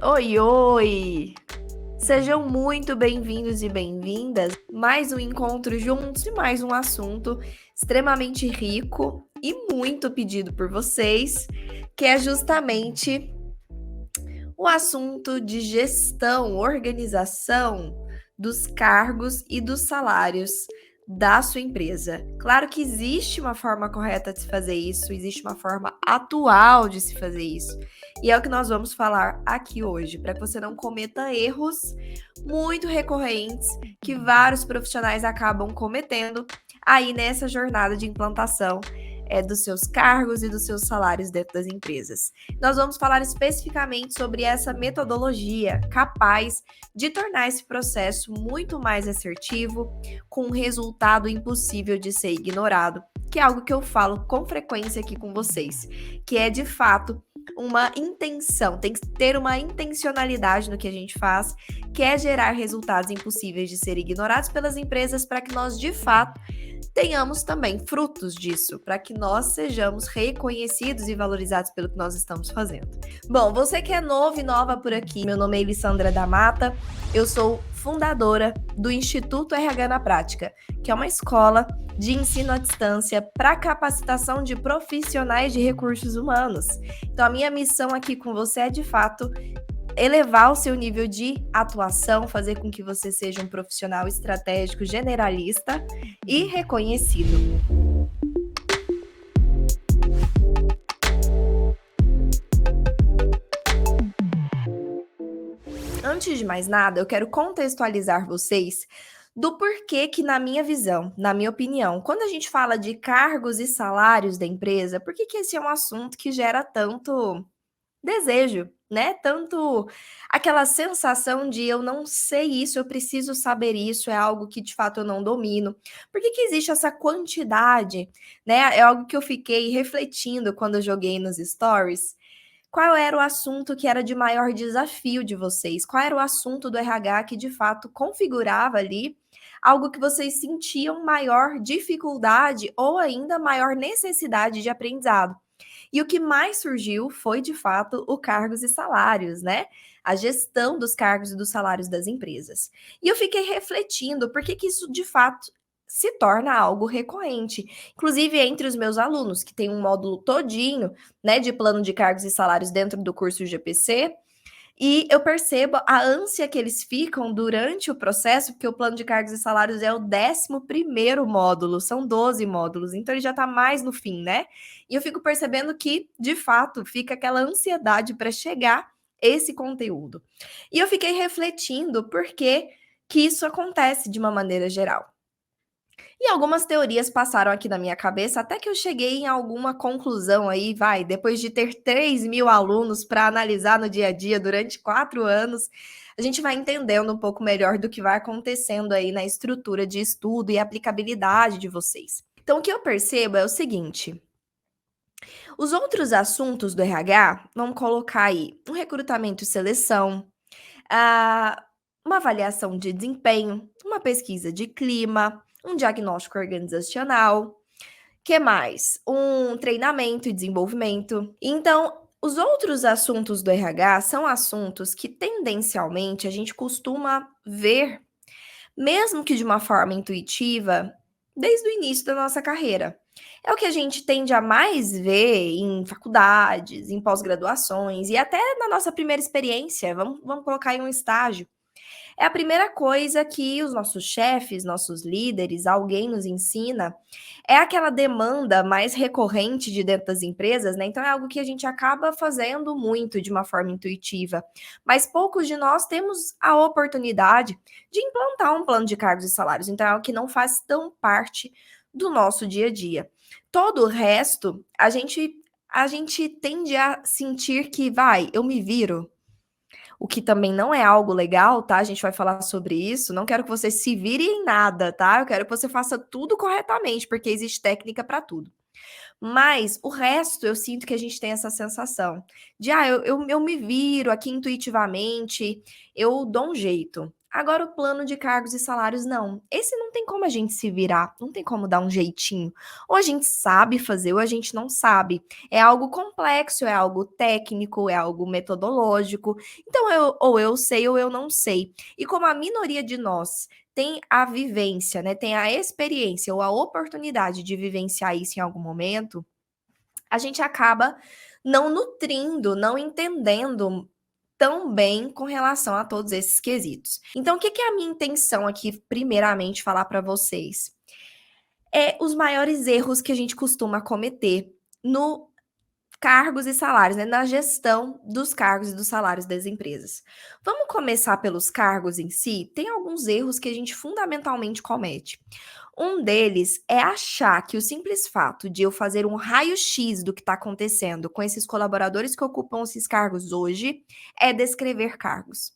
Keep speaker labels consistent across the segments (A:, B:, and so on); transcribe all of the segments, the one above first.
A: Oi, oi! Sejam muito bem-vindos e bem-vindas. Mais um encontro juntos e mais um assunto extremamente rico e muito pedido por vocês, que é justamente o assunto de gestão, organização dos cargos e dos salários da sua empresa. Claro que existe uma forma correta de se fazer isso, existe uma forma atual de se fazer isso. E é o que nós vamos falar aqui hoje, para que você não cometa erros muito recorrentes que vários profissionais acabam cometendo aí nessa jornada de implantação dos seus cargos e dos seus salários dentro das empresas. Nós vamos falar especificamente sobre essa metodologia capaz de tornar esse processo muito mais assertivo, com um resultado impossível de ser ignorado, que é algo que eu falo com frequência aqui com vocês, que é de fato uma intenção, tem que ter uma intencionalidade no que a gente faz, que é gerar resultados impossíveis de ser ignorados pelas empresas para que nós de fato tenhamos também frutos disso, para que nós sejamos reconhecidos e valorizados pelo que nós estamos fazendo. Bom, você que é novo e nova por aqui, meu nome é Elissandra da Mata, eu sou fundadora do Instituto RH na Prática, que é uma escola de ensino à distância para capacitação de profissionais de recursos humanos. Então, a minha missão aqui com você é, de fato, elevar o seu nível de atuação, fazer com que você seja um profissional estratégico, generalista e reconhecido. Antes de mais nada, eu quero contextualizar vocês do porquê que, na minha visão, na minha opinião, quando a gente fala de cargos e salários da empresa, por que esse é um assunto que gera tanto desejo, né? Tanto aquela sensação de eu não sei isso, eu preciso saber isso, é algo que de fato eu não domino. Por que existe essa quantidade, né? É algo que eu fiquei refletindo quando eu joguei nos stories. Qual era o assunto que era de maior desafio de vocês? Qual era o assunto do RH que de fato configurava ali algo que vocês sentiam maior dificuldade ou ainda maior necessidade de aprendizado? E o que mais surgiu foi, de fato, o cargos e salários, né? A gestão dos cargos e dos salários das empresas. E eu fiquei refletindo por que isso, de fato, se torna algo recorrente. Inclusive, entre os meus alunos, que tem um módulo todinho, né, de plano de cargos e salários dentro do curso GPC, e eu percebo a ânsia que eles ficam durante o processo, porque o plano de cargos e salários é o 11º módulo, são 12 módulos, então ele já está mais no fim, né? E eu fico percebendo que, de fato, fica aquela ansiedade para chegar esse conteúdo. E eu fiquei refletindo por que isso acontece de uma maneira geral. E algumas teorias passaram aqui na minha cabeça, até que eu cheguei em alguma conclusão aí, depois de ter 3.000 alunos para analisar no dia a dia durante 4 anos, a gente vai entendendo um pouco melhor do que vai acontecendo aí na estrutura de estudo e aplicabilidade de vocês. Então, o que eu percebo é o seguinte: os outros assuntos do RH, vamos colocar aí um recrutamento e seleção, ah, uma avaliação de desempenho, uma pesquisa de clima, um diagnóstico organizacional, que mais? Um treinamento e desenvolvimento. Então, os outros assuntos do RH são assuntos que tendencialmente a gente costuma ver, mesmo que de uma forma intuitiva, desde o início da nossa carreira. É o que a gente tende a mais ver em faculdades, em pós-graduações e até na nossa primeira experiência. Vamos colocar em um estágio. É a primeira coisa que os nossos chefes, nossos líderes, alguém nos ensina. É aquela demanda mais recorrente de dentro das empresas, né? Então é algo que a gente acaba fazendo muito de uma forma intuitiva. Mas poucos de nós temos a oportunidade de implantar um plano de cargos e salários. Então é algo que não faz tão parte do nosso dia a dia. Todo o resto, a gente tende a sentir que eu me viro, o que também não é algo legal, tá? A gente vai falar sobre isso. Não quero que você se vire em nada, tá? Eu quero que você faça tudo corretamente, porque existe técnica para tudo. Mas o resto, eu sinto que a gente tem essa sensação de, eu me viro aqui intuitivamente, eu dou um jeito. Agora, o plano de cargos e salários, não. Esse não tem como a gente se virar, não tem como dar um jeitinho. Ou a gente sabe fazer, ou a gente não sabe. É algo complexo, é algo técnico, é algo metodológico. Então, ou eu sei ou eu não sei. E como a minoria de nós tem a vivência, né, tem a experiência ou a oportunidade de vivenciar isso em algum momento, a gente acaba não nutrindo, não entendendo tão bem com relação a todos esses quesitos. Então, o que é a minha intenção aqui, primeiramente, falar para vocês? É os maiores erros que a gente costuma cometer no cargos e salários, né, na gestão dos cargos e dos salários das empresas. Vamos começar pelos cargos em si? Tem alguns erros que a gente fundamentalmente comete. Um deles é achar que o simples fato de eu fazer um raio-x do que está acontecendo com esses colaboradores que ocupam esses cargos hoje é descrever cargos.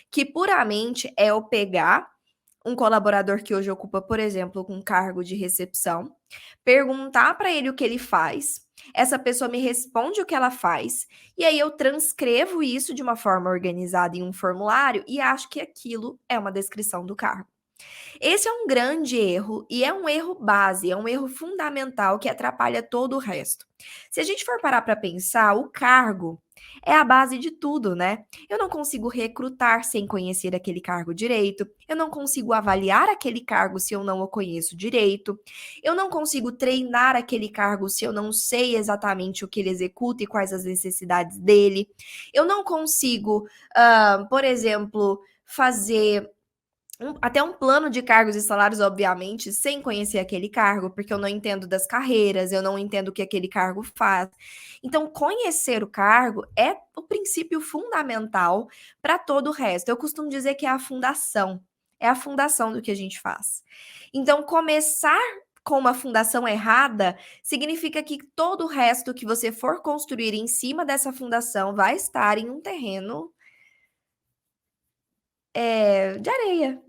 A: Que puramente é eu pegar um colaborador que hoje ocupa, por exemplo, um cargo de recepção, perguntar para ele o que ele faz, essa pessoa me responde o que ela faz, e aí eu transcrevo isso de uma forma organizada em um formulário e acho que aquilo é uma descrição do cargo. Esse é um grande erro e é um erro base, é um erro fundamental que atrapalha todo o resto. Se a gente for parar para pensar, o cargo é a base de tudo, né? Eu não consigo recrutar sem conhecer aquele cargo direito, eu não consigo avaliar aquele cargo se eu não o conheço direito, eu não consigo treinar aquele cargo se eu não sei exatamente o que ele executa e quais as necessidades dele, eu não consigo, por exemplo, fazer até um plano de cargos e salários, obviamente, sem conhecer aquele cargo, porque eu não entendo das carreiras, eu não entendo o que aquele cargo faz. Então, conhecer o cargo é o princípio fundamental para todo o resto. Eu costumo dizer que é a fundação do que a gente faz. Então, começar com uma fundação errada significa que todo o resto que você for construir em cima dessa fundação vai estar em um terreno de areia,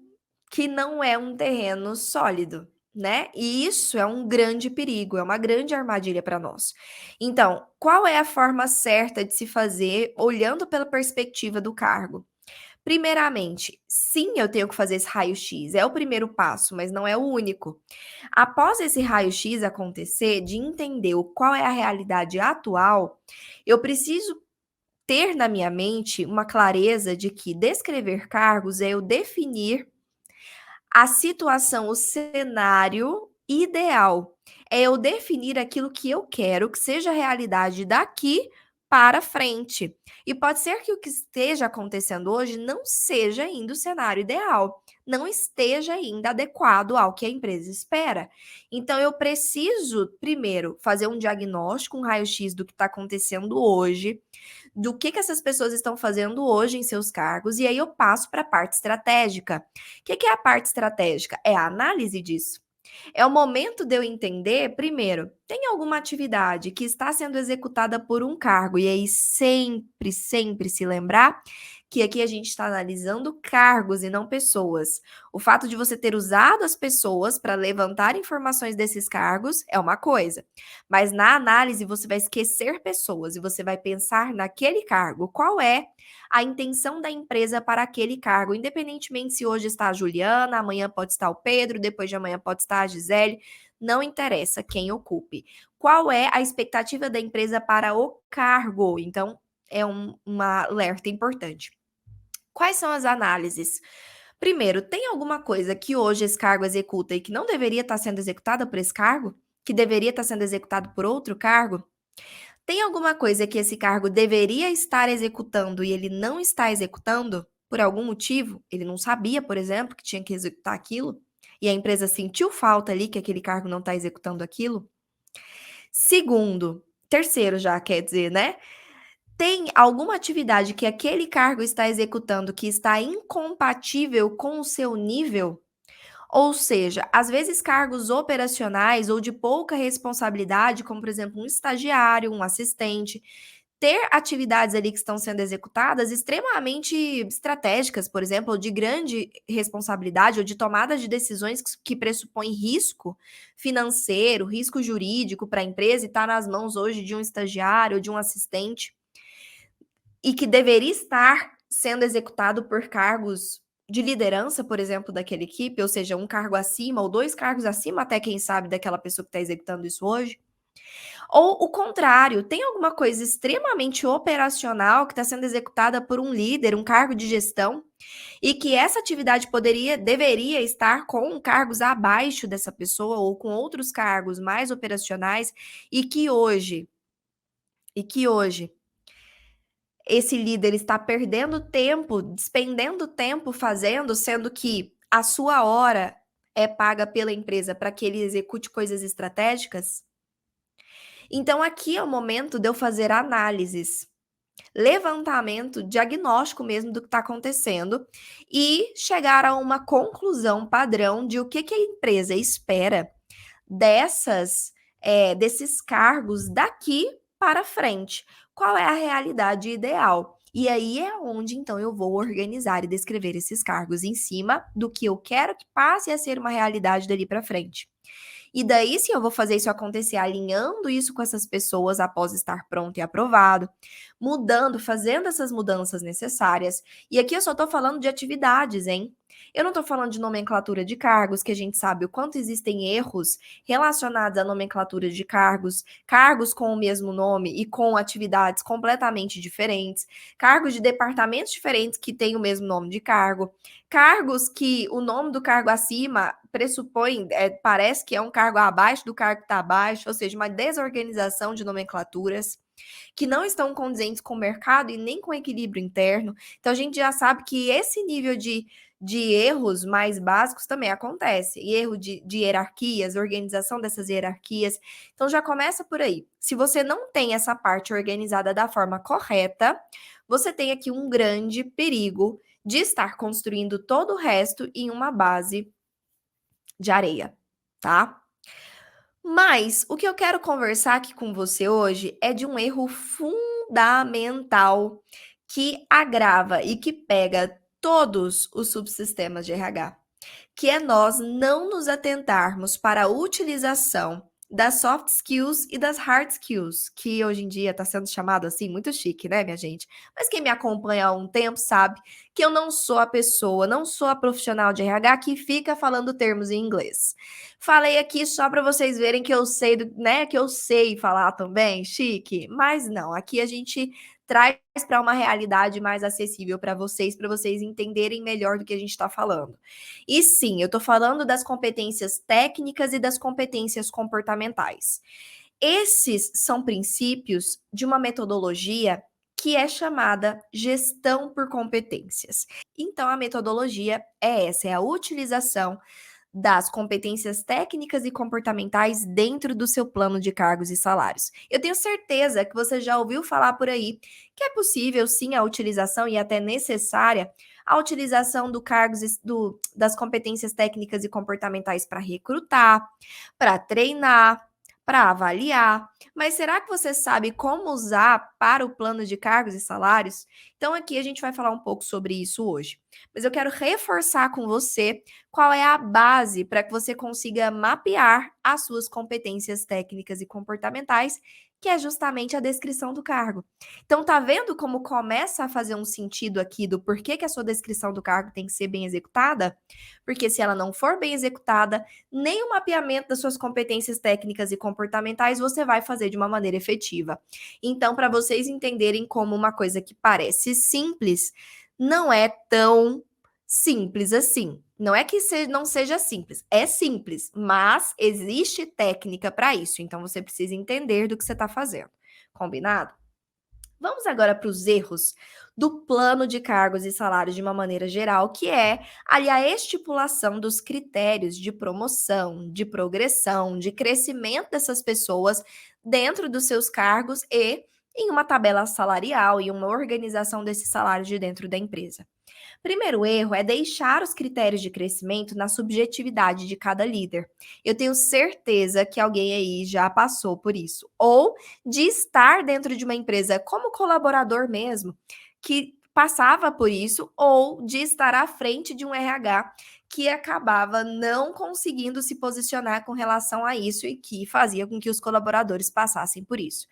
A: que não é um terreno sólido, né? E isso é um grande perigo, é uma grande armadilha para nós. Então, qual é a forma certa de se fazer olhando pela perspectiva do cargo? Primeiramente, sim, eu tenho que fazer esse raio-x, é o primeiro passo, mas não é o único. Após esse raio-x acontecer, de entender qual é a realidade atual, eu preciso ter na minha mente uma clareza de que descrever cargos é eu definir a situação, o cenário ideal. É eu definir aquilo que eu quero que seja realidade daqui para frente. E pode ser que o que esteja acontecendo hoje não seja ainda o cenário ideal, não esteja ainda adequado ao que a empresa espera. Então, eu preciso, primeiro, fazer um diagnóstico, um raio-x do que está acontecendo hoje, do que essas pessoas estão fazendo hoje em seus cargos, e aí eu passo para a parte estratégica. O que é a parte estratégica? É a análise disso. É o momento de eu entender, primeiro, tem alguma atividade que está sendo executada por um cargo, e aí sempre, sempre se lembrar que aqui a gente está analisando cargos e não pessoas. O fato de você ter usado as pessoas para levantar informações desses cargos é uma coisa, mas na análise você vai esquecer pessoas e você vai pensar naquele cargo. Qual é a intenção da empresa para aquele cargo, independentemente se hoje está a Juliana, amanhã pode estar o Pedro, depois de amanhã pode estar a Gisele, não interessa quem ocupe. Qual é a expectativa da empresa para o cargo? Então, é uma alerta importante. Quais são as análises? Primeiro, tem alguma coisa que hoje esse cargo executa e que não deveria estar sendo executada por esse cargo? Que deveria estar sendo executado por outro cargo? Tem alguma coisa que esse cargo deveria estar executando e ele não está executando? Por algum motivo? Ele não sabia, por exemplo, que tinha que executar aquilo? E a empresa sentiu falta ali que aquele cargo não está executando aquilo? Segundo, terceiro já quer dizer, né? Tem alguma atividade que aquele cargo está executando que está incompatível com o seu nível? Ou seja, às vezes cargos operacionais ou de pouca responsabilidade, como por exemplo um estagiário, um assistente, ter atividades ali que estão sendo executadas extremamente estratégicas, por exemplo, ou de grande responsabilidade ou de tomada de decisões que pressupõem risco financeiro, risco jurídico para a empresa e está nas mãos hoje de um estagiário ou de um assistente e que deveria estar sendo executado por cargos de liderança, por exemplo, daquela equipe, ou seja, um cargo acima ou 2 cargos acima até, quem sabe, daquela pessoa que está executando isso hoje. Ou o contrário, tem alguma coisa extremamente operacional que está sendo executada por um líder, um cargo de gestão, e que essa atividade deveria estar com cargos abaixo dessa pessoa ou com outros cargos mais operacionais e que hoje esse líder está perdendo tempo, despendendo tempo fazendo, sendo que a sua hora é paga pela empresa para que ele execute coisas estratégicas. Então aqui é o momento de eu fazer análises, levantamento, diagnóstico mesmo do que está acontecendo e chegar a uma conclusão padrão de o que a empresa espera desses cargos daqui para frente. Qual é a realidade ideal? E aí é onde então eu vou organizar e descrever esses cargos em cima do que eu quero que passe a ser uma realidade dali para frente. E daí sim eu vou fazer isso acontecer, alinhando isso com essas pessoas após estar pronto e aprovado, mudando, fazendo essas mudanças necessárias. E aqui eu só estou falando de atividades, hein? Eu não estou falando de nomenclatura de cargos, que a gente sabe o quanto existem erros relacionados à nomenclatura de cargos, cargos com o mesmo nome e com atividades completamente diferentes, cargos de departamentos diferentes que têm o mesmo nome de cargo, cargos que o nome do cargo acima pressupõe, parece que é um cargo abaixo do cargo que está abaixo, ou seja, uma desorganização de nomenclaturas que não estão condizentes com o mercado e nem com o equilíbrio interno. Então, a gente já sabe que esse nível de erros mais básicos também acontece. E erro de hierarquias, organização dessas hierarquias. Então, já começa por aí. Se você não tem essa parte organizada da forma correta, você tem aqui um grande perigo de estar construindo todo o resto em uma base de areia, tá? Mas o que eu quero conversar aqui com você hoje é de um erro fundamental que agrava e que pega todos os subsistemas de RH, que é nós não nos atentarmos para a utilização das soft skills e das hard skills, que hoje em dia está sendo chamado assim, muito chique, né, minha gente? Mas quem me acompanha há um tempo sabe que eu não sou a pessoa, não sou a profissional de RH que fica falando termos em inglês. Falei aqui só para vocês verem que eu sei, né, que eu sei falar também, chique, mas não, aqui a gente traz para uma realidade mais acessível para vocês entenderem melhor do que a gente está falando. E sim, eu estou falando das competências técnicas e das competências comportamentais. Esses são princípios de uma metodologia que é chamada gestão por competências. Então, a metodologia é essa, é a utilização das competências técnicas e comportamentais dentro do seu plano de cargos e salários. Eu tenho certeza que você já ouviu falar por aí que é possível sim a utilização e até necessária a utilização das competências técnicas e comportamentais para recrutar, para treinar, para avaliar. Mas será que você sabe como usar para o plano de cargos e salários? Então, aqui a gente vai falar um pouco sobre isso hoje. Mas eu quero reforçar com você qual é a base para que você consiga mapear as suas competências técnicas e comportamentais, que é justamente a descrição do cargo. Então, tá vendo como começa a fazer um sentido aqui do porquê que a sua descrição do cargo tem que ser bem executada? Porque se ela não for bem executada, nem o mapeamento das suas competências técnicas e comportamentais você vai fazer de uma maneira efetiva. Então, para vocês entenderem como uma coisa que parece simples, não é tão simples assim. Não é que não seja simples, é simples, mas existe técnica para isso. Então você precisa entender do que você está fazendo. Combinado? Vamos agora para os erros do plano de cargos e salários de uma maneira geral, que é ali a estipulação dos critérios de promoção, de progressão, de crescimento dessas pessoas dentro dos seus cargos e em uma tabela salarial e uma organização desses salários de dentro da empresa. Primeiro erro é deixar os critérios de crescimento na subjetividade de cada líder. Eu tenho certeza que alguém aí já passou por isso. Ou de estar dentro de uma empresa como colaborador mesmo, que passava por isso, ou de estar à frente de um RH que acabava não conseguindo se posicionar com relação a isso e que fazia com que os colaboradores passassem por isso.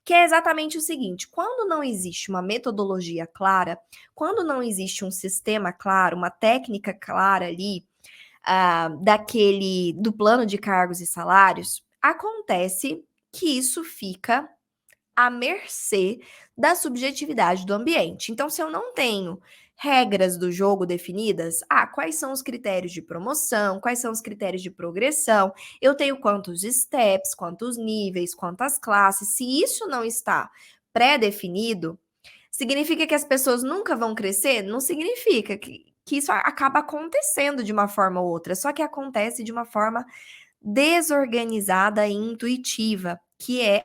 A: Que é exatamente o seguinte: quando não existe uma metodologia clara, quando não existe um sistema claro, uma técnica clara ali, do plano de cargos e salários, acontece que isso fica à mercê da subjetividade do ambiente. Então, se eu não tenho regras do jogo definidas, quais são os critérios de promoção, quais são os critérios de progressão, eu tenho quantos steps, quantos níveis, quantas classes, se isso não está pré-definido, significa que as pessoas nunca vão crescer? Não significa que isso acaba acontecendo de uma forma ou outra, só que acontece de uma forma desorganizada e intuitiva, que é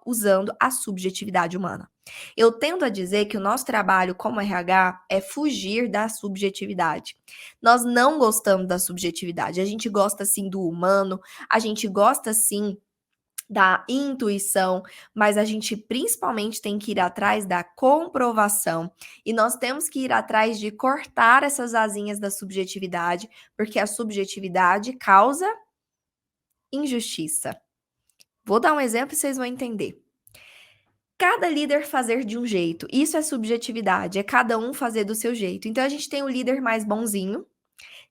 A: usando a subjetividade humana. Eu tendo a dizer que o nosso trabalho como RH é fugir da subjetividade. Nós não gostamos da subjetividade, a gente gosta sim do humano, a gente gosta sim da intuição, mas a gente principalmente tem que ir atrás da comprovação. E nós temos que ir atrás de cortar essas asinhas da subjetividade, porque a subjetividade causa injustiça. Vou dar um exemplo e vocês vão entender. Cada líder fazer de um jeito, isso é subjetividade, é cada um fazer do seu jeito. Então a gente tem o líder mais bonzinho,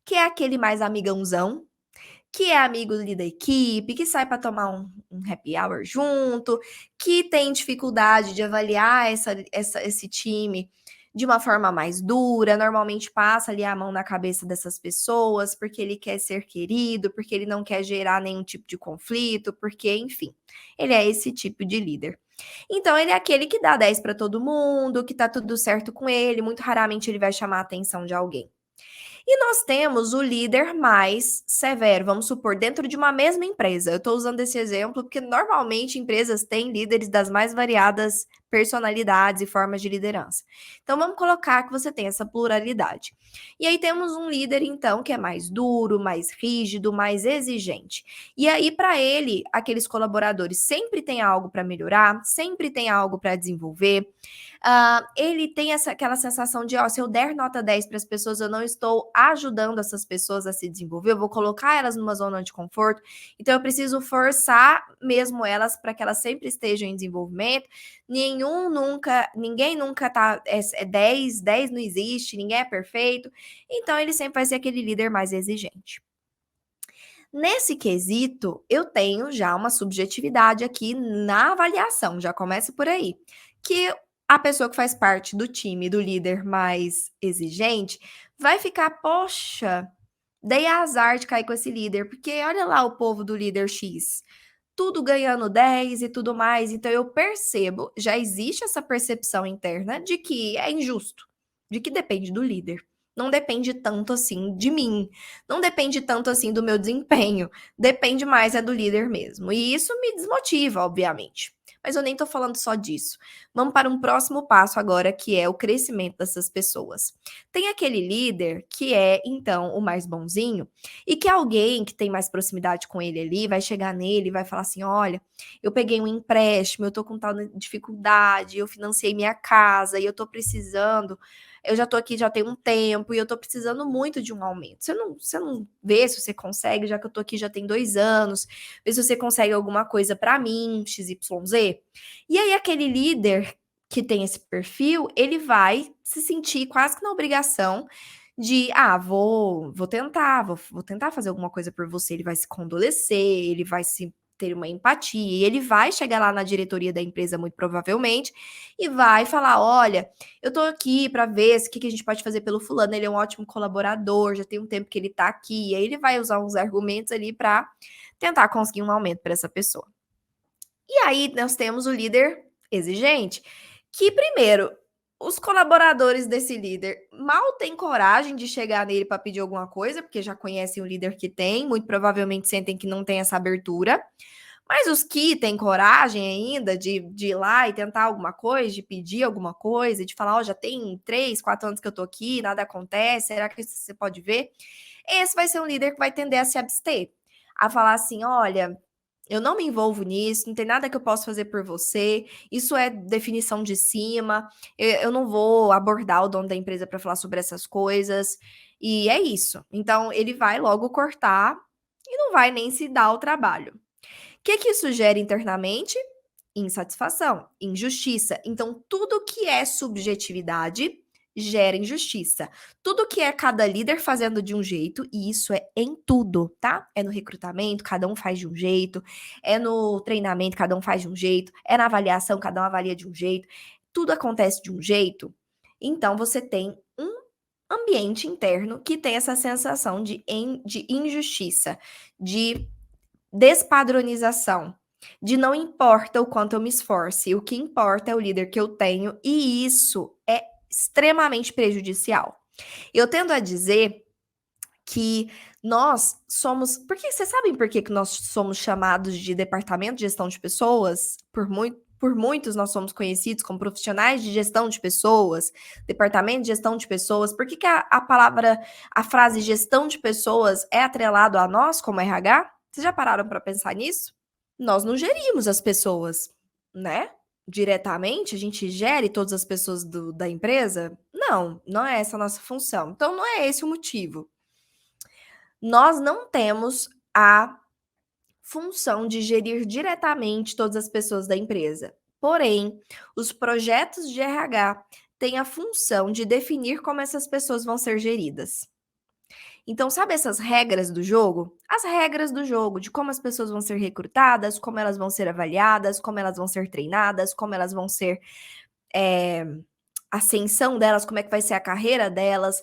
A: que é aquele mais amigãozão, que é amigo ali da equipe, que sai para tomar um happy hour junto, que tem dificuldade de avaliar esse time de uma forma mais dura, normalmente passa ali a mão na cabeça dessas pessoas, porque ele quer ser querido, porque ele não quer gerar nenhum tipo de conflito, porque, enfim, ele é esse tipo de líder. Então, ele é aquele que dá 10 para todo mundo, que tá tudo certo com ele, muito raramente ele vai chamar a atenção de alguém. E nós temos o líder mais severo, vamos supor, dentro de uma mesma empresa. Eu estou usando esse exemplo porque normalmente empresas têm líderes das mais variadas personalidades e formas de liderança. Então vamos colocar que você tem essa pluralidade. E aí temos um líder então que é mais duro, mais rígido, mais exigente. E aí para ele, aqueles colaboradores sempre tem algo para melhorar, sempre tem algo para desenvolver. Ele tem aquela sensação de, se eu der nota 10 para as pessoas, eu não estou ajudando essas pessoas a se desenvolver, eu vou colocar elas numa zona de conforto, então eu preciso forçar mesmo elas para que elas sempre estejam em desenvolvimento. Ninguém nunca tá, 10, 10 não existe, ninguém é perfeito, então ele sempre vai ser aquele líder mais exigente. Nesse quesito, eu tenho já uma subjetividade aqui na avaliação, já começa por aí, que a pessoa que faz parte do time, do líder mais exigente, vai ficar, poxa, dei azar de cair com esse líder, porque olha lá o povo do líder X, tudo ganhando 10 e tudo mais, então eu percebo, já existe essa percepção interna de que é injusto, de que depende do líder. Não depende tanto assim de mim, não depende tanto assim do meu desempenho, depende mais do líder mesmo. E isso me desmotiva, obviamente. Mas eu nem tô falando só disso. Vamos para um próximo passo agora, que é o crescimento dessas pessoas. Tem aquele líder que é, então, o mais bonzinho, e que alguém que tem mais proximidade com ele ali vai chegar nele e vai falar assim: olha, eu peguei um empréstimo, eu tô com tal dificuldade, eu financiei minha casa e eu tô precisando. Eu já tô aqui já tem um tempo e eu tô precisando muito de um aumento. Você não vê se você consegue, já que eu tô aqui já tem 2 anos, vê se você consegue alguma coisa para mim, XYZ. E aí aquele líder que tem esse perfil, ele vai se sentir quase que na obrigação de, vou tentar fazer alguma coisa por você. Ele vai se condolecer, ele vai se ter uma empatia, e ele vai chegar lá na diretoria da empresa, muito provavelmente, e vai falar: olha, eu tô aqui para ver o que a gente pode fazer pelo fulano, ele é um ótimo colaborador, já tem um tempo que ele tá aqui, e aí ele vai usar uns argumentos ali para tentar conseguir um aumento para essa pessoa. E aí nós temos o líder exigente, que primeiro, os colaboradores desse líder mal têm coragem de chegar nele para pedir alguma coisa, porque já conhecem o líder que tem, muito provavelmente sentem que não tem essa abertura. Mas os que têm coragem ainda de ir lá e tentar alguma coisa, de pedir alguma coisa, de falar, já tem 3, 4 anos que eu tô aqui, nada acontece, será que você pode ver? Esse vai ser um líder que vai tender a se abster, a falar assim: olha, Eu não me envolvo nisso, não tem nada que eu possa fazer por você. Isso é definição de cima. Eu não vou abordar o dono da empresa para falar sobre essas coisas. E é isso. Então, ele vai logo cortar e não vai nem se dar o trabalho. O que que isso gera internamente? Insatisfação, injustiça. Então, tudo que é subjetividade gera injustiça. Tudo que é cada líder fazendo de um jeito, e isso é em tudo, tá? É no recrutamento, cada um faz de um jeito, é no treinamento, cada um faz de um jeito, é na avaliação, cada um avalia de um jeito. Tudo acontece de um jeito. Então, você tem um ambiente interno que tem essa sensação de injustiça, de despadronização, de não importa o quanto eu me esforce, o que importa é o líder que eu tenho, e isso é extremamente prejudicial. Eu tendo a dizer que nós somos. Porque vocês sabem por que nós somos chamados de departamento de gestão de pessoas? Por muitos nós somos conhecidos como profissionais de gestão de pessoas, departamento de gestão de pessoas. Por que a palavra, a frase gestão de pessoas é atrelado a nós como RH? Vocês já pararam para pensar nisso? Nós não gerimos as pessoas, né? Diretamente, a gente gere todas as pessoas da empresa? Não, não é essa a nossa função. Então, não é esse o motivo. Nós não temos a função de gerir diretamente todas as pessoas da empresa. Porém, os projetos de RH têm a função de definir como essas pessoas vão ser geridas. Então, sabe essas regras do jogo? As regras do jogo, de como as pessoas vão ser recrutadas, como elas vão ser avaliadas, como elas vão ser treinadas, como elas vão ser a ascensão delas, como é que vai ser a carreira delas.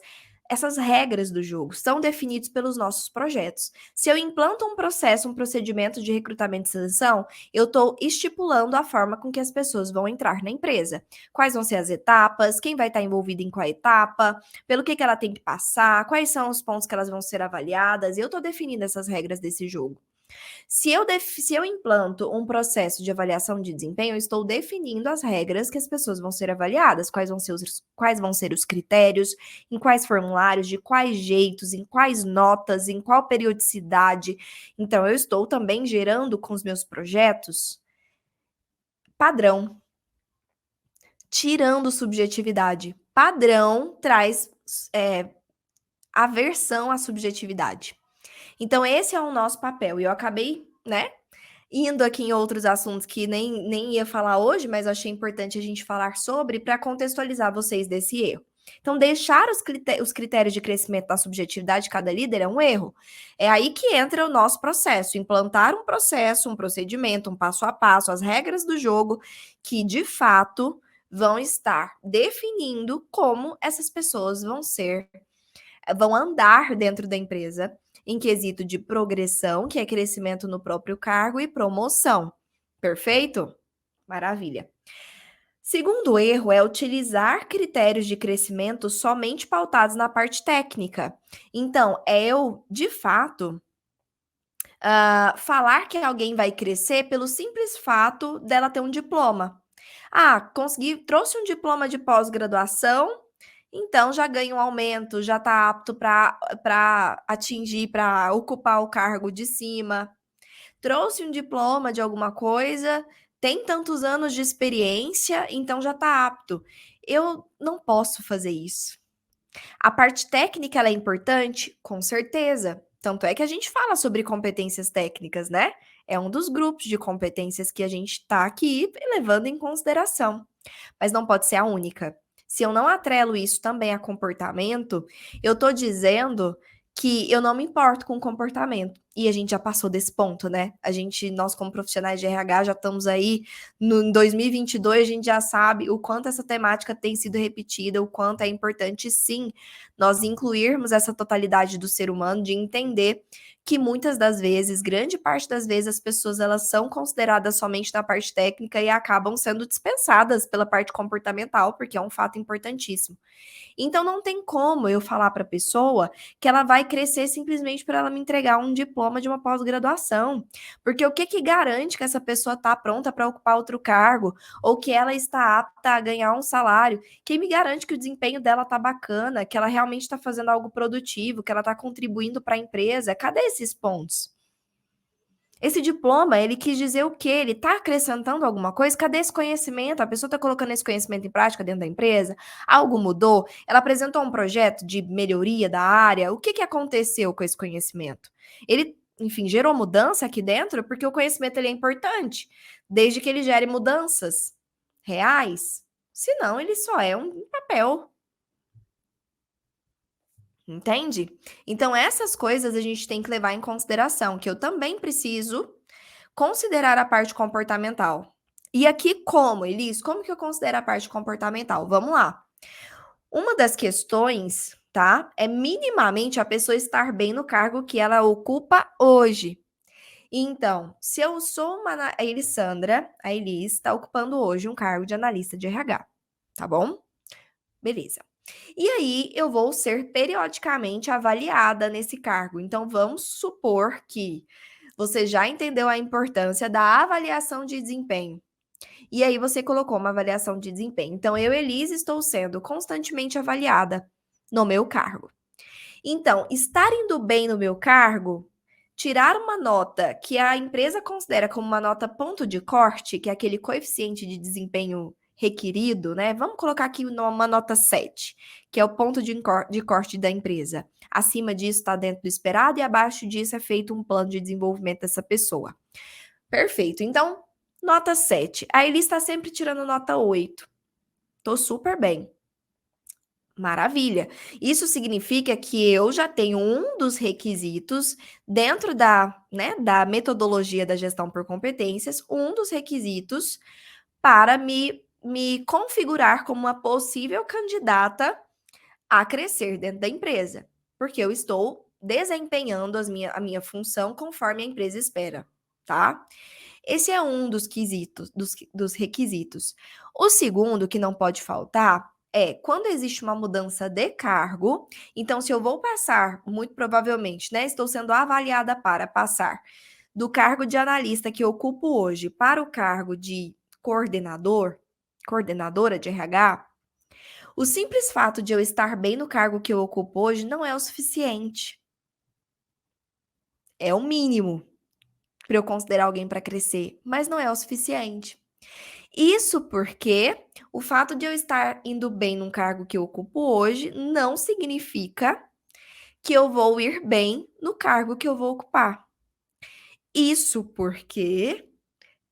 A: Essas regras do jogo são definidas pelos nossos projetos. Se eu implanto um processo, um procedimento de recrutamento e seleção, eu estou estipulando a forma com que as pessoas vão entrar na empresa. Quais vão ser as etapas, quem vai estar envolvido em qual etapa, pelo que ela tem que passar, quais são os pontos que elas vão ser avaliadas. Eu estou definindo essas regras desse jogo. Se eu implanto um processo de avaliação de desempenho, eu estou definindo as regras que as pessoas vão ser avaliadas, quais vão ser os critérios, em quais formulários, de quais jeitos, em quais notas, em qual periodicidade. Então, eu estou também gerando com os meus projetos padrão, tirando subjetividade. Padrão traz aversão à subjetividade. Então, esse é o nosso papel. E eu acabei, né, indo aqui em outros assuntos que nem ia falar hoje, mas achei importante a gente falar sobre para contextualizar vocês desse erro. Então, deixar os critérios de crescimento da subjetividade de cada líder é um erro. É aí que entra o nosso processo, implantar um processo, um procedimento, um passo a passo, as regras do jogo, que de fato vão estar definindo como essas pessoas vão andar dentro da empresa em quesito de progressão, que é crescimento no próprio cargo, e promoção. Perfeito? Maravilha. Segundo erro é utilizar critérios de crescimento somente pautados na parte técnica. Então, é eu, de fato, falar que alguém vai crescer pelo simples fato dela ter um diploma. Ah, consegui, trouxe um diploma de pós-graduação, então já ganha um aumento, já está apto para atingir, para ocupar o cargo de cima. Trouxe um diploma de alguma coisa, tem tantos anos de experiência, então já está apto. Eu não posso fazer isso. A parte técnica ela é importante? Com certeza. Tanto é que a gente fala sobre competências técnicas, né? É um dos grupos de competências que a gente está aqui levando em consideração. Mas não pode ser a única. Se eu não atrelo isso também a comportamento, eu estou dizendo que eu não me importo com o comportamento. E a gente já passou desse ponto, né? Nós como profissionais de RH já estamos aí em 2022, a gente já sabe o quanto essa temática tem sido repetida, o quanto é importante sim nós incluirmos essa totalidade do ser humano, de entender que muitas das vezes, grande parte das vezes, as pessoas elas são consideradas somente na parte técnica e acabam sendo dispensadas pela parte comportamental, porque é um fato importantíssimo. Então não tem como eu falar para a pessoa que ela vai crescer simplesmente para ela me entregar um diploma de uma pós-graduação, porque o que que garante que essa pessoa está pronta para ocupar outro cargo ou que ela está apta a ganhar um salário? Quem me garante que o desempenho dela está bacana, que ela realmente está fazendo algo produtivo, que ela está contribuindo para a empresa? Cadê esses pontos? Esse diploma, ele quis dizer o quê? Ele está acrescentando alguma coisa? Cadê esse conhecimento? A pessoa está colocando esse conhecimento em prática dentro da empresa? Algo mudou? Ela apresentou um projeto de melhoria da área? O que aconteceu com esse conhecimento? Ele, enfim, gerou mudança aqui dentro porque o conhecimento ele é importante, desde que ele gere mudanças reais. Senão, ele só é um papel. Entende? Então, essas coisas a gente tem que levar em consideração, que eu também preciso considerar a parte comportamental. E aqui como, Elis? Como que eu considero a parte comportamental? Vamos lá. Uma das questões, tá? É minimamente a pessoa estar bem no cargo que ela ocupa hoje. Então, se eu sou a Elissandra, a Elis está ocupando hoje um cargo de analista de RH, tá bom? Beleza. E aí, eu vou ser periodicamente avaliada nesse cargo. Então, vamos supor que você já entendeu a importância da avaliação de desempenho. E aí, você colocou uma avaliação de desempenho. Então, eu, Elise, estou sendo constantemente avaliada no meu cargo. Então, estar indo bem no meu cargo, tirar uma nota que a empresa considera como uma nota ponto de corte, que é aquele coeficiente de desempenho requerido, né? Vamos colocar aqui uma nota 7, que é o ponto de corte da empresa. Acima disso está dentro do esperado e abaixo disso é feito um plano de desenvolvimento dessa pessoa. Perfeito. Então, nota 7. A Elis está sempre tirando nota 8. Tô super bem. Maravilha. Isso significa que eu já tenho um dos requisitos dentro da metodologia da gestão por competências, um dos requisitos para me configurar como uma possível candidata a crescer dentro da empresa, porque eu estou desempenhando a minha função conforme a empresa espera, tá? Esse é um dos quesitos, dos requisitos. O segundo, que não pode faltar, é quando existe uma mudança de cargo. Então, se eu vou passar, muito provavelmente, né? Estou sendo avaliada para passar do cargo de analista que eu ocupo hoje para o cargo de coordenadora de RH. O simples fato de eu estar bem no cargo que eu ocupo hoje não é o suficiente. É o mínimo para eu considerar alguém para crescer, mas não é o suficiente. Isso porque o fato de eu estar indo bem num cargo que eu ocupo hoje não significa que eu vou ir bem no cargo que eu vou ocupar. Isso porque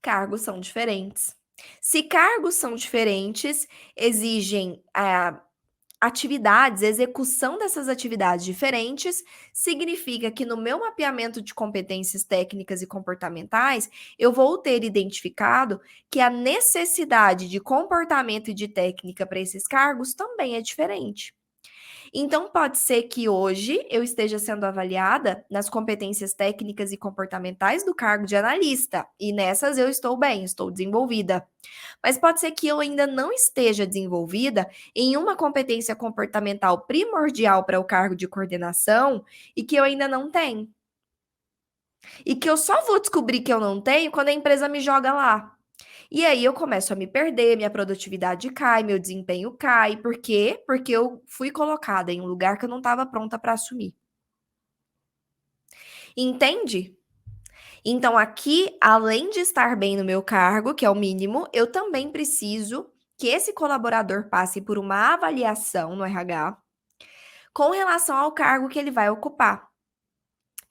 A: cargos são diferentes. Se cargos são diferentes, exigem atividades, execução dessas atividades diferentes, significa que no meu mapeamento de competências técnicas e comportamentais, eu vou ter identificado que a necessidade de comportamento e de técnica para esses cargos também é diferente. Então, pode ser que hoje eu esteja sendo avaliada nas competências técnicas e comportamentais do cargo de analista, e nessas eu estou bem, estou desenvolvida. Mas pode ser que eu ainda não esteja desenvolvida em uma competência comportamental primordial para o cargo de coordenação e que eu ainda não tenho. E que eu só vou descobrir que eu não tenho quando a empresa me joga lá. E aí eu começo a me perder, minha produtividade cai, meu desempenho cai. Por quê? Porque eu fui colocada em um lugar que eu não estava pronta para assumir. Entende? Então, aqui, além de estar bem no meu cargo, que é o mínimo, eu também preciso que esse colaborador passe por uma avaliação no RH com relação ao cargo que ele vai ocupar.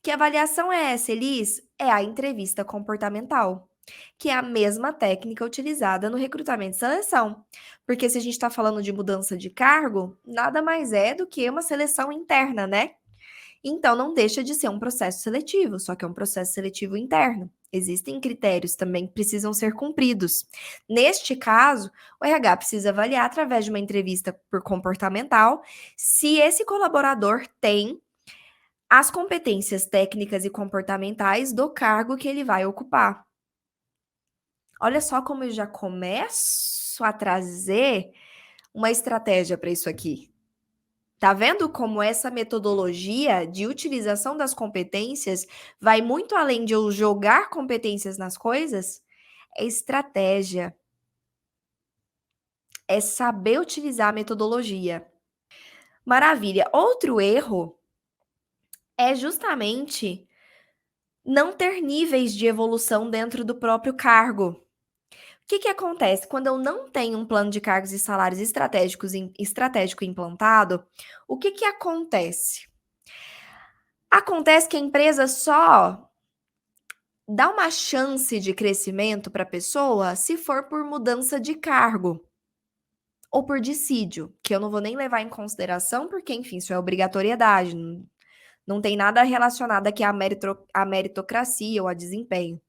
A: Que avaliação é essa, Elis? É a entrevista comportamental, que é a mesma técnica utilizada no recrutamento e seleção. Porque se a gente está falando de mudança de cargo, nada mais é do que uma seleção interna, né? Então, não deixa de ser um processo seletivo, só que é um processo seletivo interno. Existem critérios também que precisam ser cumpridos. Neste caso, o RH precisa avaliar através de uma entrevista por comportamental se esse colaborador tem as competências técnicas e comportamentais do cargo que ele vai ocupar. Olha só como eu já começo a trazer uma estratégia para isso aqui. Tá vendo como essa metodologia de utilização das competências vai muito além de eu jogar competências nas coisas? É estratégia. É saber utilizar a metodologia. Maravilha. Outro erro é justamente Não ter níveis de evolução dentro do próprio cargo. O que acontece? Quando eu não tenho um plano de cargos e salários estratégico implantado, o que acontece? Acontece que a empresa só dá uma chance de crescimento para a pessoa se for por mudança de cargo ou por dissídio, que eu não vou nem levar em consideração, porque, enfim, isso é obrigatoriedade, não tem nada relacionado aqui à meritocracia ou a desempenho.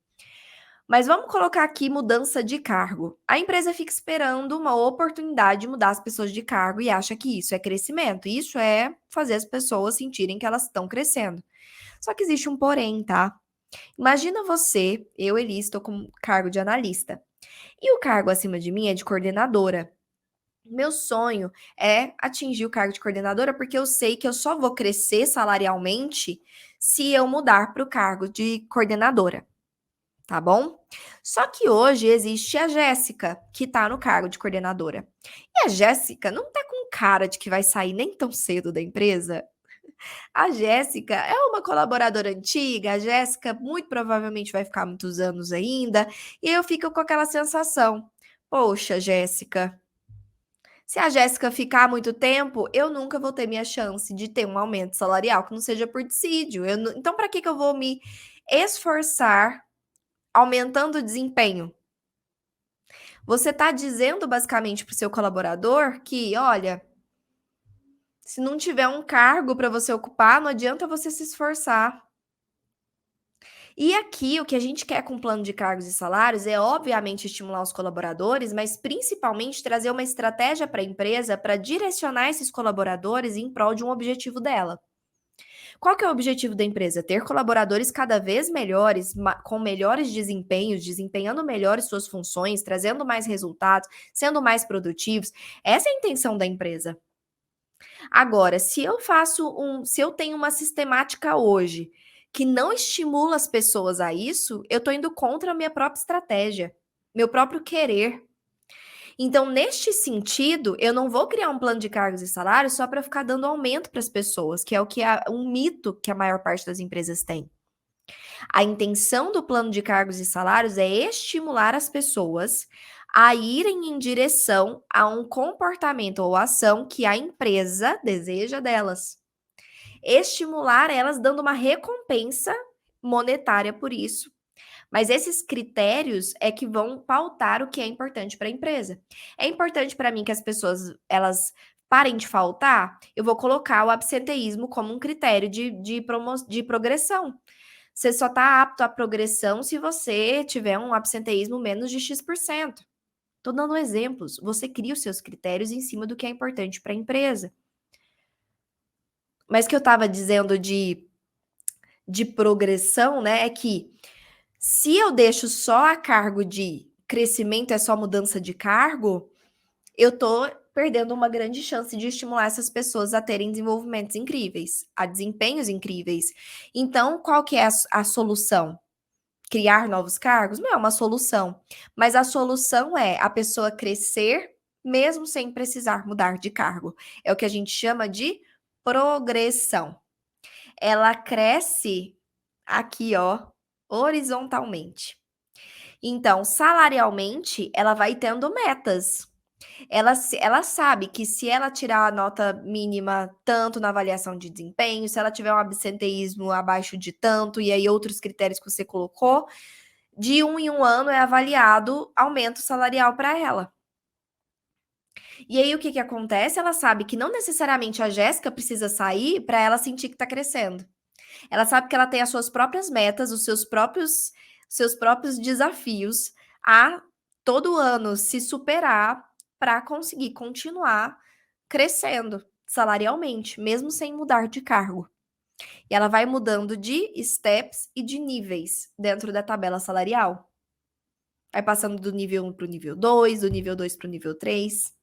A: Mas vamos colocar aqui mudança de cargo. A empresa fica esperando uma oportunidade de mudar as pessoas de cargo e acha que isso é crescimento. Isso é fazer as pessoas sentirem que elas estão crescendo. Só que existe um porém, tá? Imagina você, eu, Eli, estou com cargo de analista. E o cargo acima de mim é de coordenadora. Meu sonho é atingir o cargo de coordenadora, porque eu sei que eu só vou crescer salarialmente se eu mudar para o cargo de coordenadora, tá bom? Só que hoje existe a Jéssica, que tá no cargo de coordenadora. E a Jéssica não tá com cara de que vai sair nem tão cedo da empresa. A Jéssica é uma colaboradora antiga, a Jéssica muito provavelmente vai ficar muitos anos ainda, e eu fico com aquela sensação: poxa, Jéssica, se a Jéssica ficar muito tempo, eu nunca vou ter minha chance de ter um aumento salarial que não seja por dissídio. Então, para que eu vou me esforçar aumentando o desempenho? Você está dizendo basicamente para o seu colaborador que, olha, se não tiver um cargo para você ocupar, não adianta você se esforçar. E aqui, o que a gente quer com o plano de cargos e salários é, obviamente, estimular os colaboradores, mas principalmente trazer uma estratégia para a empresa para direcionar esses colaboradores em prol de um objetivo dela. Qual que é o objetivo da empresa? Ter colaboradores cada vez melhores, com melhores desempenhos, desempenhando melhores suas funções, trazendo mais resultados, sendo mais produtivos. Essa é a intenção da empresa. Agora, se eu tenho uma sistemática hoje que não estimula as pessoas a isso, eu estou indo contra a minha própria estratégia, meu próprio querer. Então, neste sentido, eu não vou criar um plano de cargos e salários só para ficar dando aumento para as pessoas, que é um mito que a maior parte das empresas tem. A intenção do plano de cargos e salários é estimular as pessoas a irem em direção a um comportamento ou ação que a empresa deseja delas. Estimular elas dando uma recompensa monetária por isso. Mas esses critérios é que vão pautar o que é importante para a empresa. É importante para mim que as pessoas elas parem de faltar? Eu vou colocar o absenteísmo como um critério de progressão. Você só está apto à progressão se você tiver um absenteísmo menos de X%. Estou dando exemplos. Você cria os seus critérios em cima do que é importante para a empresa. Mas o que eu estava dizendo de progressão, né, é que se eu deixo só a cargo de crescimento, é só mudança de cargo, eu tô perdendo uma grande chance de estimular essas pessoas a terem desenvolvimentos incríveis, a desempenhos incríveis. Então, qual que é a solução? Criar novos cargos? Não é uma solução. Mas a solução é a pessoa crescer mesmo sem precisar mudar de cargo. É o que a gente chama de progressão. Ela cresce aqui, ó, horizontalmente. Então, salarialmente, ela vai tendo metas. Ela sabe que se ela tirar a nota mínima tanto na avaliação de desempenho, se ela tiver um absenteísmo abaixo de tanto, e aí outros critérios que você colocou, de um em um ano é avaliado aumento salarial para ela. E aí o que acontece? Ela sabe que não necessariamente a Jéssica precisa sair para ela sentir que está crescendo. Ela sabe que ela tem as suas próprias metas, os seus próprios desafios a todo ano se superar para conseguir continuar crescendo salarialmente, mesmo sem mudar de cargo. E ela vai mudando de steps e de níveis dentro da tabela salarial. Vai passando do nível 1 para o nível 2, do nível 2 para o nível 3.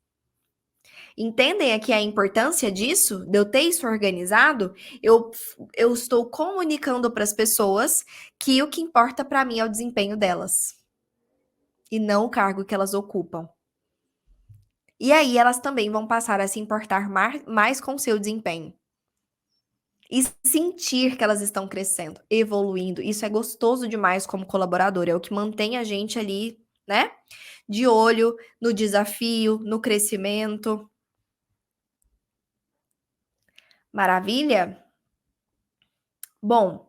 A: Entendem aqui a importância disso? De eu ter isso organizado? Eu estou comunicando para as pessoas que o que importa para mim é o desempenho delas e não o cargo que elas ocupam. E aí elas também vão passar a se importar mais com o seu desempenho. e sentir que elas estão crescendo, evoluindo. Isso é gostoso demais como colaborador, é o que mantém a gente ali, né, de olho no desafio, no crescimento. Maravilha? Bom,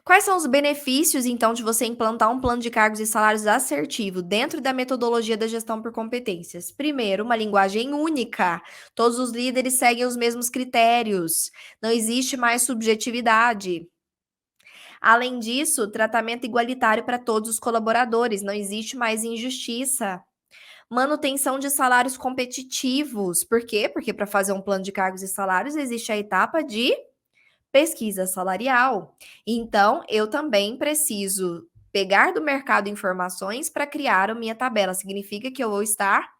A: quais são os benefícios, então, de você implantar um plano de cargos e salários assertivo dentro da metodologia da gestão por competências? Primeiro, uma linguagem única. Todos os líderes seguem os mesmos critérios. Não existe mais subjetividade. Além disso, tratamento igualitário para todos os colaboradores. Não existe mais injustiça. Manutenção de salários competitivos. Por quê? Porque para fazer um plano de cargos e salários existe a etapa de pesquisa salarial. Então, eu também preciso pegar do mercado informações para criar a minha tabela. Significa que eu vou estar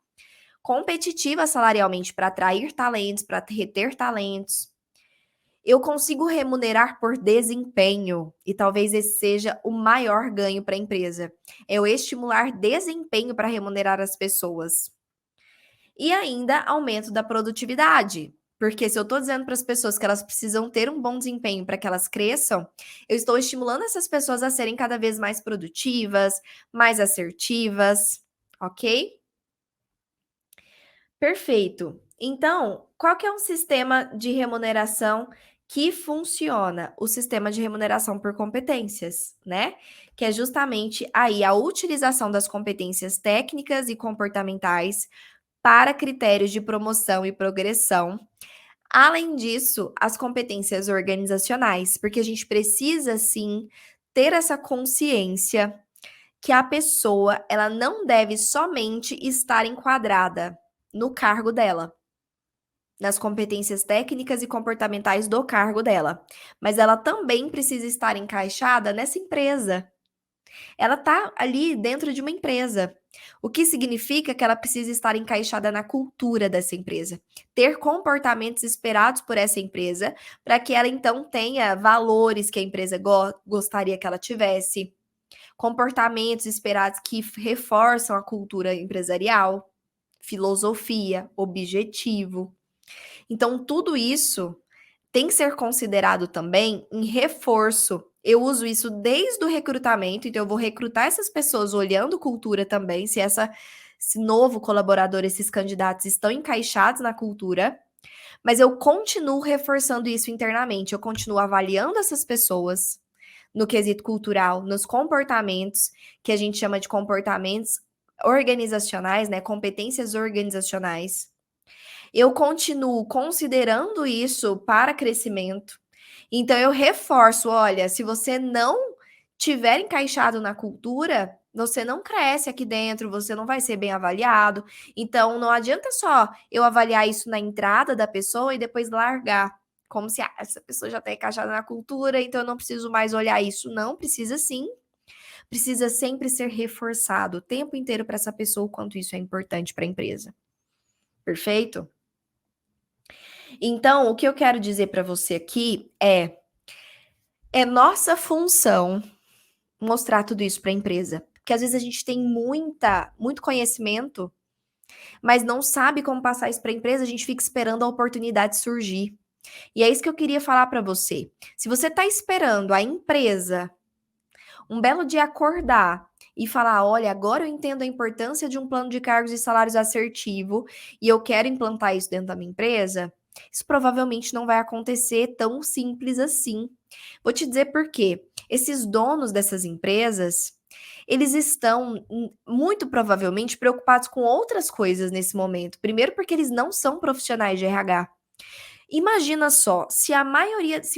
A: competitiva salarialmente para atrair talentos, para reter talentos. Eu consigo remunerar por desempenho, e talvez esse seja o maior ganho para a empresa. É eu estimular desempenho para remunerar as pessoas. E ainda aumento da produtividade. Porque se eu estou dizendo para as pessoas que elas precisam ter um bom desempenho para que elas cresçam, eu estou estimulando essas pessoas a serem cada vez mais produtivas, mais assertivas, ok? Perfeito. Então, qual que é um sistema de remuneração que funciona? O sistema de remuneração por competências, né? Que é justamente aí a utilização das competências técnicas e comportamentais para critérios de promoção e progressão. Além disso, as competências organizacionais, porque a gente precisa sim ter essa consciência que a pessoa, ela não deve somente estar enquadrada no cargo dela, nas competências técnicas e comportamentais do cargo dela, mas ela também precisa estar encaixada nessa empresa. Ela está ali dentro de uma empresa, o que significa que ela precisa estar encaixada na cultura dessa empresa, ter comportamentos esperados por essa empresa, para que ela então tenha valores que a empresa gostaria que ela tivesse, comportamentos esperados que reforçam a cultura empresarial, filosofia, objetivo. Então, tudo isso tem que ser considerado também em reforço. Eu uso isso desde o recrutamento, então eu vou recrutar essas pessoas olhando cultura também, se esse novo colaborador, esses candidatos estão encaixados na cultura, mas eu continuo reforçando isso internamente, eu continuo avaliando essas pessoas no quesito cultural, nos comportamentos, que a gente chama de comportamentos organizacionais, né, competências organizacionais. Eu continuo considerando isso para crescimento. Então eu reforço, olha, se você não tiver encaixado na cultura, você não cresce aqui dentro, você não vai ser bem avaliado. Então não adianta só eu avaliar isso na entrada da pessoa e depois largar, como se essa pessoa já está encaixada na cultura, então eu não preciso mais olhar isso. Não, precisa sim. Precisa sempre ser reforçado o tempo inteiro para essa pessoa o quanto isso é importante para a empresa. Perfeito? Então, o que eu quero dizer para você aqui é nossa função mostrar tudo isso para a empresa. Porque às vezes a gente tem muito conhecimento, mas não sabe como passar isso para a empresa, a gente fica esperando a oportunidade surgir. E é isso que eu queria falar para você. Se você está esperando a empresa um belo dia acordar e falar: olha, agora eu entendo a importância de um plano de cargos e salários assertivo e eu quero implantar isso dentro da minha empresa, isso provavelmente não vai acontecer tão simples assim. Vou te dizer por quê. Esses donos dessas empresas, eles estão muito provavelmente preocupados com outras coisas nesse momento. Primeiro, porque eles não são profissionais de RH. Imagina só, se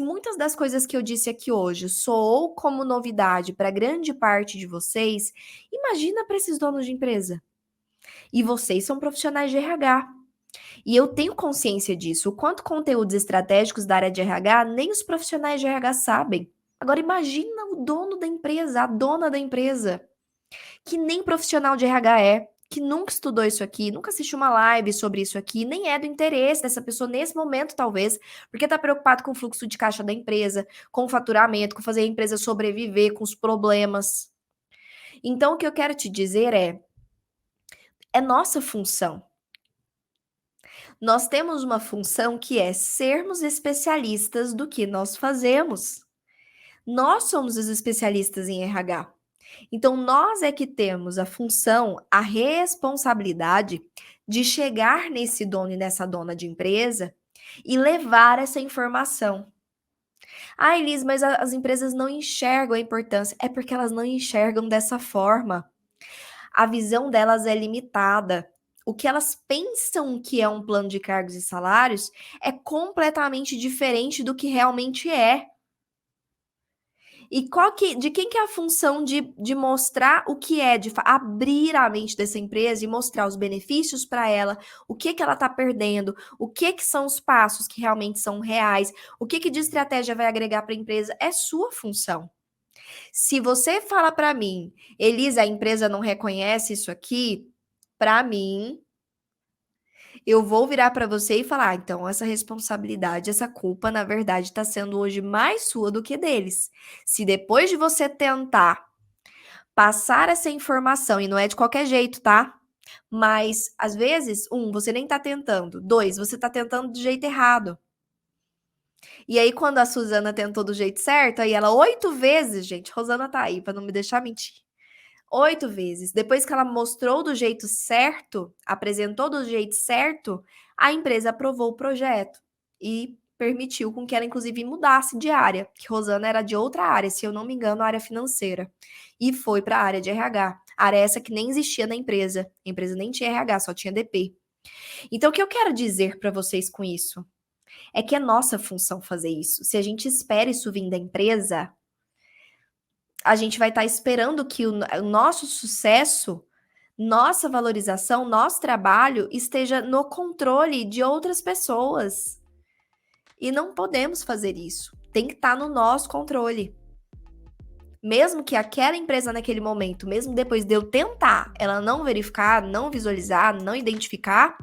A: muitas das coisas que eu disse aqui hoje soou como novidade para grande parte de vocês, imagina para esses donos de empresa. E vocês são profissionais de RH. E eu tenho consciência disso. O quanto conteúdos estratégicos da área de RH, nem os profissionais de RH sabem. Agora imagina o dono da empresa, a dona da empresa, que nem profissional de RH é, que nunca estudou isso aqui, nunca assistiu uma live sobre isso aqui, nem é do interesse dessa pessoa nesse momento, talvez, porque está preocupado com o fluxo de caixa da empresa, com o faturamento, com fazer a empresa sobreviver, com os problemas. Então, o que eu quero te dizer é nossa função. Nós temos uma função que é sermos especialistas do que nós fazemos. Nós somos os especialistas em RH. Então, nós é que temos a função, a responsabilidade de chegar nesse dono e nessa dona de empresa e levar essa informação. Ah, Elis, mas as empresas não enxergam a importância. É porque elas não enxergam dessa forma. A visão delas é limitada. O que elas pensam que é um plano de cargos e salários é completamente diferente do que realmente é. E de quem que é a função de mostrar o que é, de abrir a mente dessa empresa e mostrar os benefícios para ela, o que ela está perdendo, o que são os passos que realmente são reais, o que de estratégia vai agregar para a empresa, é sua função. Se você fala para mim, Elisa, a empresa não reconhece isso aqui, para mim, eu vou virar para você e falar, então essa responsabilidade, essa culpa, na verdade, está sendo hoje mais sua do que deles. Se depois de você tentar passar essa informação, e não é de qualquer jeito, tá? Mas, às vezes, você nem tá tentando. 2, você tá tentando do jeito errado. E aí, quando a Suzana tentou do jeito certo, aí ela 8 vezes, gente, Rosana tá aí, pra não me deixar mentir. 8 vezes. Depois que ela mostrou do jeito certo, apresentou do jeito certo, a empresa aprovou o projeto e permitiu com que ela, inclusive, mudasse de área, que Rosana era de outra área, se eu não me engano, área financeira, e foi para a área de RH. Área essa que nem existia na empresa. A empresa nem tinha RH, só tinha DP. Então, o que eu quero dizer para vocês com isso? É que é nossa função fazer isso. Se a gente espera isso vir da empresa, a gente vai estar esperando que o nosso sucesso, nossa valorização, nosso trabalho esteja no controle de outras pessoas. E não podemos fazer isso. Tem que estar no nosso controle. Mesmo que aquela empresa naquele momento, mesmo depois de eu tentar, ela não verificar, não visualizar, não identificar,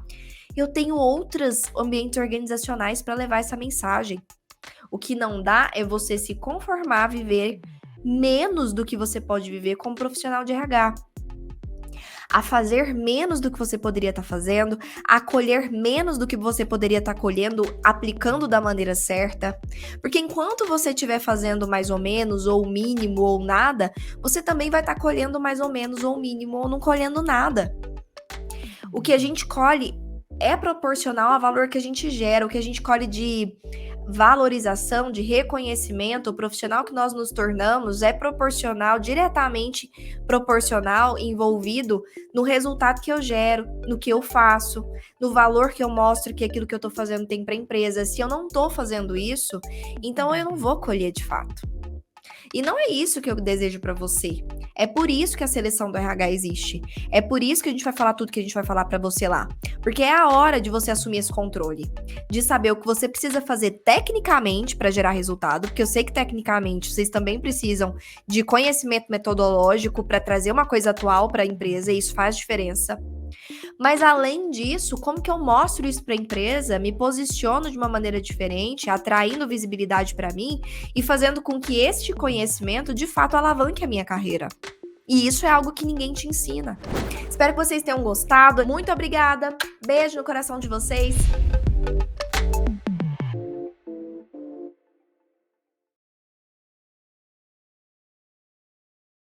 A: eu tenho outros ambientes organizacionais para levar essa mensagem. O que não dá é você se conformar a viver menos do que você pode viver como profissional de RH. A fazer menos do que você poderia estar fazendo, a colher menos do que você poderia estar colhendo, aplicando da maneira certa. Porque enquanto você estiver fazendo mais ou menos, ou mínimo, ou nada, você também vai estar colhendo mais ou menos, ou mínimo, ou não colhendo nada. O que a gente colhe é proporcional ao valor que a gente gera, o que a gente colhe de valorização, de reconhecimento, o profissional que nós nos tornamos é proporcional, diretamente proporcional, envolvido no resultado que eu gero, no que eu faço, no valor que eu mostro que aquilo que eu estou fazendo tem para a empresa. Se eu não estou fazendo isso, então eu não vou colher de fato. E não é isso que eu desejo para você. É por isso que a seleção do RH existe. É por isso que a gente vai falar tudo que a gente vai falar para você lá. Porque é a hora de você assumir esse controle, de saber o que você precisa fazer tecnicamente para gerar resultado, porque eu sei que tecnicamente vocês também precisam de conhecimento metodológico para trazer uma coisa atual para a empresa, e isso faz diferença. Mas além disso, como que eu mostro isso para a empresa, me posiciono de uma maneira diferente, atraindo visibilidade para mim e fazendo com que este conhecimento de fato alavanque a minha carreira. E isso é algo que ninguém te ensina. Espero que vocês tenham gostado. Muito obrigada. Beijo no coração de vocês.